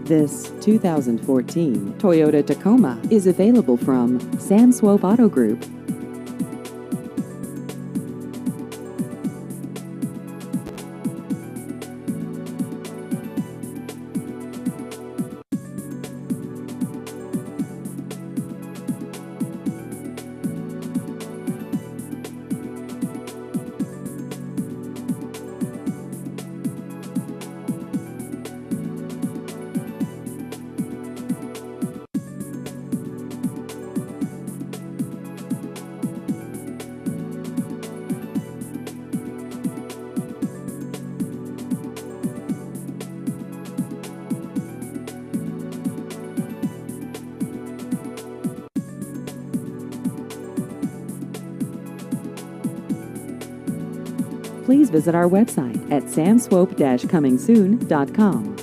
This 2014 Toyota Tacoma is available from Swope Auto Group. Please visit our website at samswope-comingsoon.com.